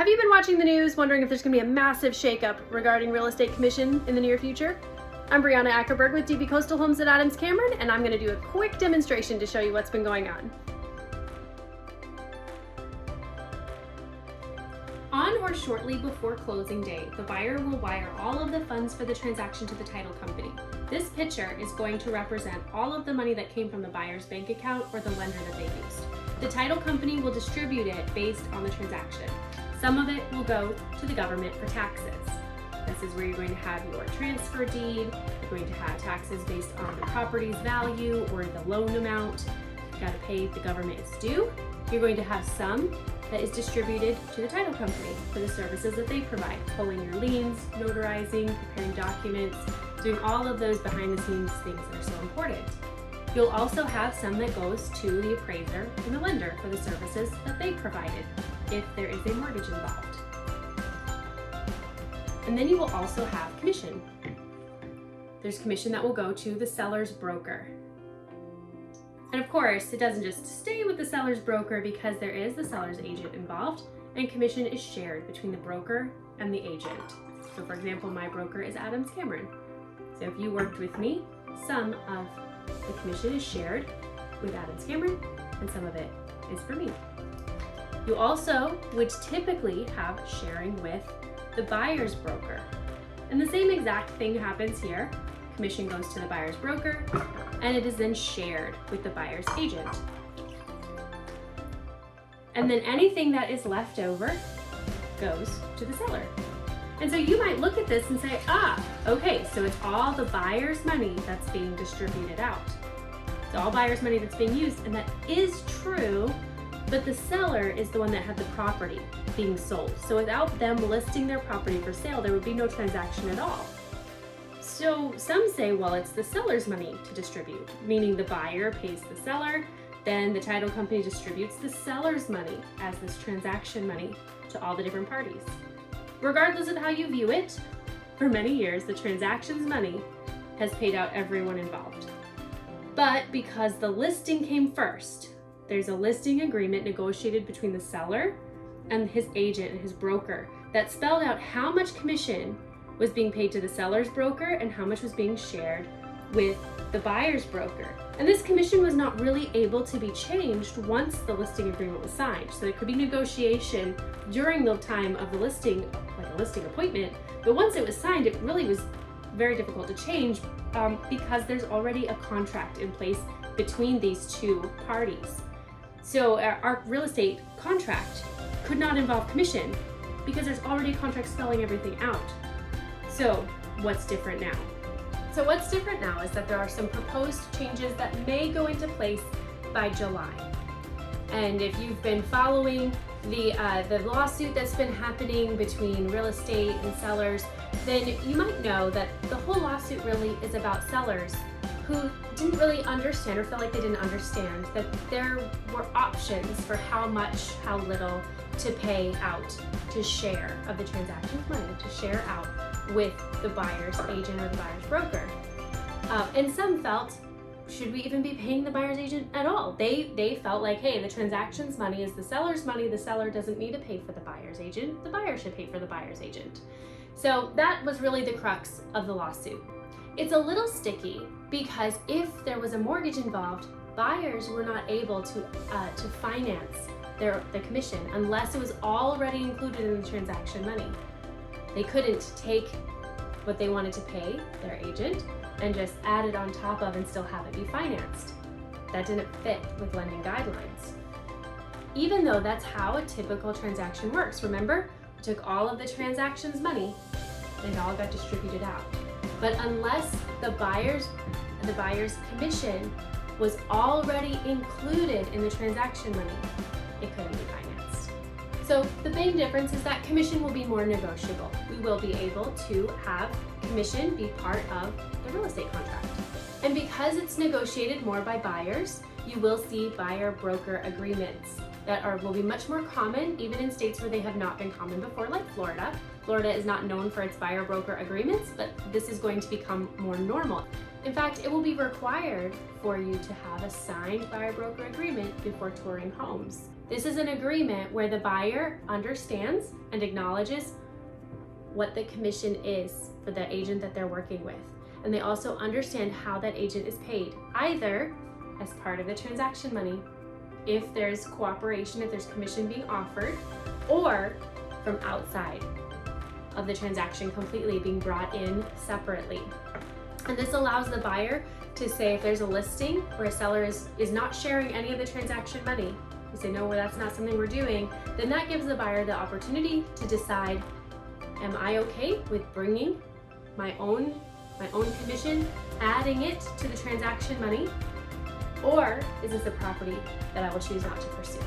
Have you been watching the news wondering if there's going to be a massive shakeup regarding real estate commission in the near future? I'm Brianna Ackerberg with DB Coastal Homes at Adams Cameron, and I'm going to do a quick demonstration to show you what's been going on. On or shortly before closing day, the buyer will wire all of the funds for the transaction to the title company. This picture is going to represent all of the money that came from the buyer's bank account or the lender that they used. The title company will distribute it based on the transaction. Some of it will go to the government for taxes. This is where you're going to have your transfer deed, you're going to have taxes based on the property's value or the loan amount. You've got to pay the government its due. You're going to have some that is distributed to the title company for the services that they provide, pulling your liens, notarizing, preparing documents, doing all of those behind the scenes things that are so important. You'll also have some that goes to the appraiser and the lender for the services that they provided if there is a mortgage involved. And then you will also have commission. There's commission that will go to the seller's broker. And of course, it doesn't just stay with the seller's broker because there is the seller's agent involved, and commission is shared between the broker and the agent. So for example, my broker is Adams Cameron. So if you worked with me, some of the commission is shared with Adams Cameron and some of it is for me. You also would typically have sharing with the buyer's broker. And the same exact thing happens here. Commission goes to the buyer's broker and it is then shared with the buyer's agent. And then anything that is left over goes to the seller. And so you might look at this and say, okay, so it's all the buyer's money that's being distributed out. It's all buyer's money that's being used, and that is true, but the seller is the one that had the property being sold. So without them listing their property for sale, there would be no transaction at all. So some say, well, it's the seller's money to distribute, meaning the buyer pays the seller, then the title company distributes the seller's money as this transaction money to all the different parties. Regardless of how you view it, for many years, the transaction's money has paid out everyone involved. But because the listing came first, there's a listing agreement negotiated between the seller and his agent and his broker that spelled out how much commission was being paid to the seller's broker and how much was being shared with the buyer's broker. And this commission was not really able to be changed once the listing agreement was signed. So there could be negotiation during the time of the listing, like a listing appointment, but once it was signed, it really was very difficult to change because there's already a contract in place between these two parties. So our real estate contract could not involve commission because there's already a contract spelling everything out. So what's different now? So what's different now is that there are some proposed changes that may go into place by July. And if you've been following the lawsuit that's been happening between real estate and sellers, then you might know that the whole lawsuit really is about sellers who didn't really understand or felt like they didn't understand that there were options for how much, how little to pay out to share of the transaction's money, to share out with the buyer's agent or the buyer's broker. And some felt, should we even be paying the buyer's agent at all? They felt like, hey, the transaction's money is the seller's money. The seller doesn't need to pay for the buyer's agent. The buyer should pay for the buyer's agent. So that was really the crux of the lawsuit. It's a little sticky because if there was a mortgage involved, buyers were not able to finance the commission unless it was already included in the transaction money. They couldn't take what they wanted to pay their agent and just add it on top of and still have it be financed. That didn't fit with lending guidelines. Even though that's how a typical transaction works. Remember, we took all of the transaction's money and it all got distributed out. But unless the buyer's commission was already included in the transaction money, it couldn't be financed. So the big difference is that commission will be more negotiable. We will be able to have commission be part of the real estate contract. And because it's negotiated more by buyers, you will see buyer-broker agreements that will be much more common, even in states where they have not been common before, like Florida. Florida is not known for its buyer-broker agreements, but this is going to become more normal. In fact, it will be required for you to have a signed buyer-broker agreement before touring homes. This is an agreement where the buyer understands and acknowledges what the commission is for the agent that they're working with. And they also understand how that agent is paid, either as part of the transaction money, if there's cooperation, if there's commission being offered, or from outside of the transaction completely, being brought in separately. And this allows the buyer to say, if there's a listing where a seller is not sharing any of the transaction money, you say, no, well, that's not something we're doing, then that gives the buyer the opportunity to decide, am I okay with bringing my own commission, adding it to the transaction money, or is this a property that I will choose not to pursue?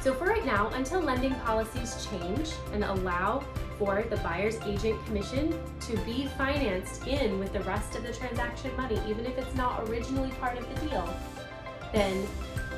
So for right now, until lending policies change and allow for the buyer's agent commission to be financed in with the rest of the transaction money, even if it's not originally part of the deal, then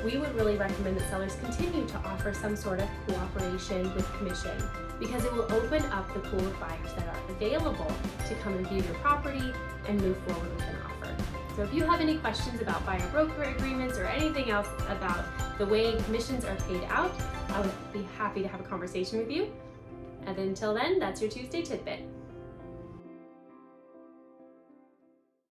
we would really recommend that sellers continue to offer some sort of cooperation with commission, because it will open up the pool of buyers that are available to come and view your property and move forward with an offer. So if you have any questions about buyer broker agreements or anything else about the way commissions are paid out, I would be happy to have a conversation with you. And until then, that's your Tuesday Tidbit.